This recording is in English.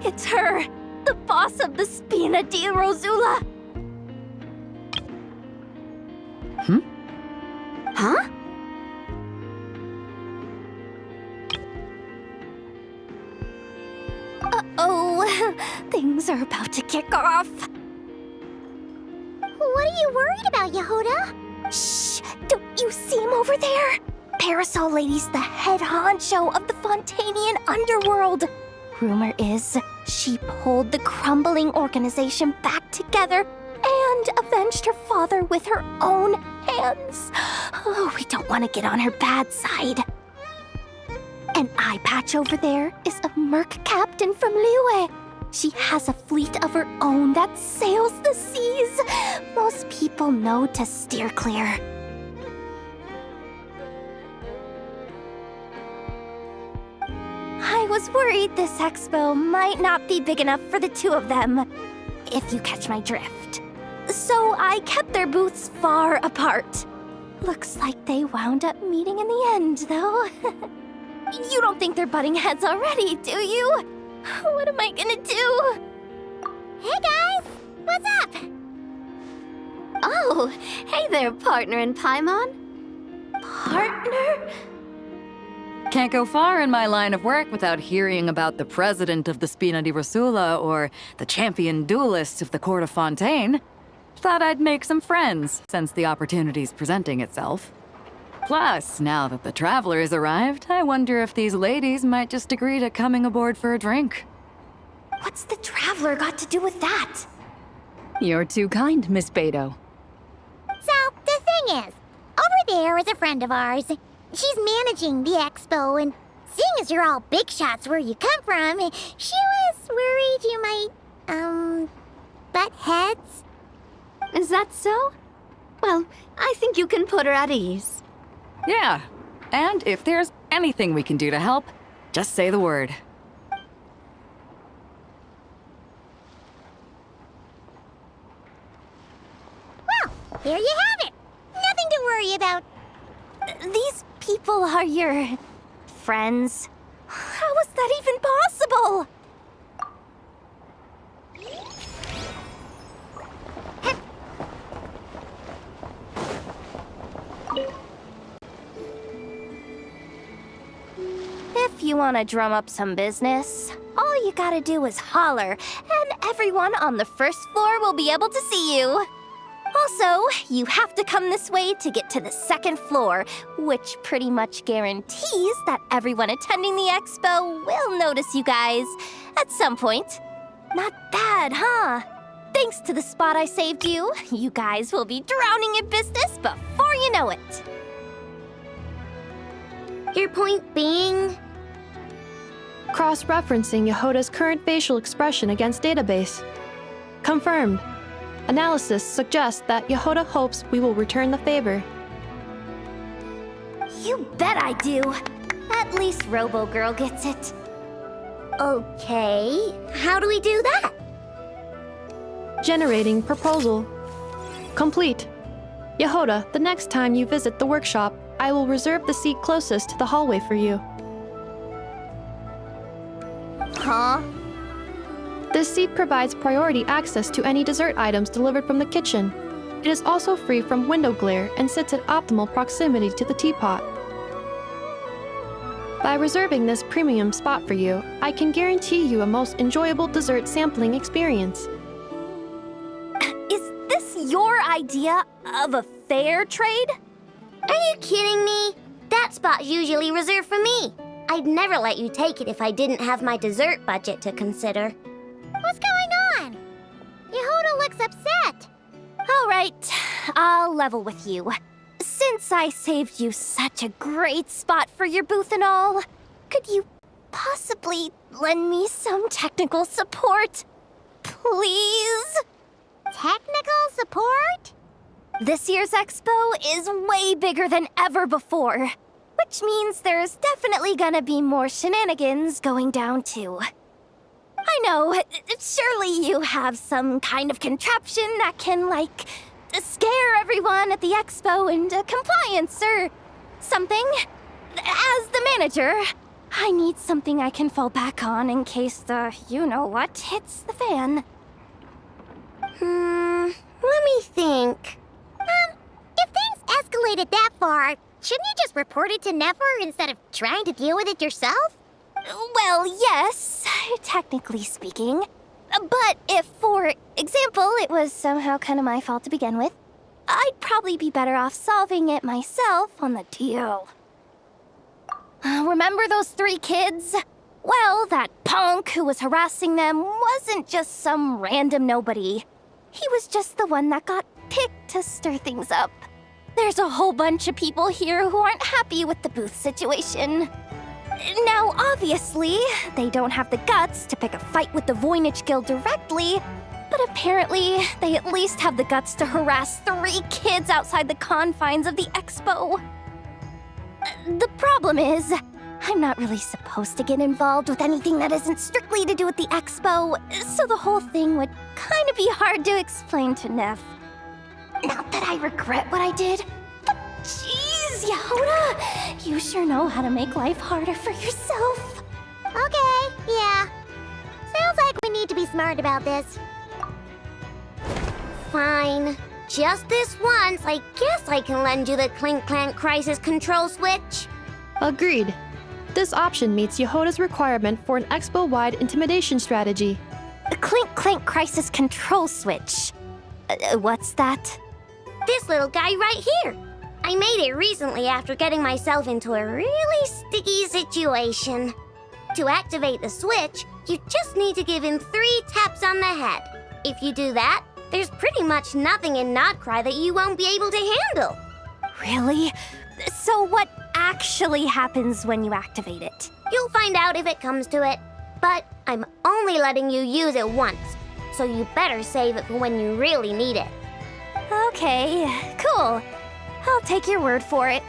It's her! The boss of the Spina di Rosula! Huh? Uh-oh, things are about to kick off. What are you worried about, Yehoda? Shh! Don't you see him over there? Parasol Lady's the head honcho of the Fontanian underworld. Rumor is she pulled the crumbling organization back together and avenged her father with her own hands. Oh, we don't want to get on her bad side. An eye patch over there is a merc captain from Liyue. She has a fleet of her own that sails the seas. Most people know to steer clear. I was worried this expo might not be big enough for the two of them, if you catch my drift. So I kept their booths far apart. Looks like they wound up meeting in the end, though. You don't think they're butting heads already, do you? What am I gonna do? Hey guys, what's up? Oh, hey there, partner in Paimon. Partner? Can't go far in my line of work without hearing about the president of the Spina di Rosula or the champion duelist of the court of Fontaine. Thought I'd make some friends, since the opportunity's presenting itself. Plus, now that the traveler's arrived, I wonder if these ladies might just agree to coming aboard for a drink. What's the traveler got to do with that? You're too kind, Miss Beto. So, the thing is, over there is a friend of ours. She's managing the expo, and seeing as you're all big shots where you come from, she was worried you might, butt heads. Is that so? Well, I think you can put her at ease. Yeah, and if there's anything we can do to help, just say the word. Well, there you have it. Nothing to worry about. These people are your friends? How is that even possible? If you want to drum up some business, all you gotta do is holler, and everyone on the first floor will be able to see you. Also, you have to come this way to get to the second floor, which pretty much guarantees that everyone attending the expo will notice you guys at some point. Not bad, huh? Thanks to the spot I saved you, you guys will be drowning in business before you know it. Your point being? Cross-referencing Yehoda's current facial expression against database. Confirmed. Analysis suggests that Yehoda hopes we will return the favor. You bet I do. At least Robo-Girl gets it. Okay, how do we do that? Generating proposal. Complete. Yehoda, the next time you visit the workshop, I will reserve the seat closest to the hallway for you. Huh? This seat provides priority access to any dessert items delivered from the kitchen. It is also free from window glare and sits at optimal proximity to the teapot. By reserving this premium spot for you, I can guarantee you a most enjoyable dessert sampling experience. Is this your idea of a fair trade? Are you kidding me? That spot's usually reserved for me. I'd never let you take it if I didn't have my dessert budget to consider. What's going on? Yehoda looks upset. All right, I'll level with you. Since I saved you such a great spot for your booth and all, could you possibly lend me some technical support? Please? Technical support? This year's expo is way bigger than ever before, which means there's definitely gonna be more shenanigans going down too. I know, surely you have some kind of contraption that can, like, scare everyone at the expo into compliance or something. As the manager, I need something I can fall back on in case the you-know-what hits the fan. Let me think. If things escalated that far, shouldn't you just report it to Nefer instead of trying to deal with it yourself? Well, yes, technically speaking. But if, for example, it was somehow kind of my fault to begin with, I'd probably be better off solving it myself on the DL. Remember those 3 kids? Well, that punk who was harassing them wasn't just some random nobody. He was just the one that got picked to stir things up. There's a whole bunch of people here who aren't happy with the booth situation. Now, obviously, they don't have the guts to pick a fight with the Voynich Guild directly, but apparently, they at least have the guts to harass 3 kids outside the confines of the expo. The problem is, I'm not really supposed to get involved with anything that isn't strictly to do with the expo, so the whole thing would kind of be hard to explain to Neff. Not that I regret what I did, but jeez, Yehoda, you sure know how to make life harder for yourself. Okay, yeah. Sounds like we need to be smart about this. Fine. Just this once, I guess I can lend you the Clink Clank Crisis Control Switch. Agreed. This option meets Yehoda's requirement for an expo-wide intimidation strategy. A Clink Clank Crisis Control Switch. What's that? This little guy right here. I made it recently after getting myself into a really sticky situation. To activate the switch, you just need to give him 3 taps on the head. If you do that, there's pretty much nothing in Nodcry that you won't be able to handle. Really? So what actually happens when you activate it? You'll find out if it comes to it. But I'm only letting you use it once, so you better save it for when you really need it. Okay, cool. I'll take your word for it.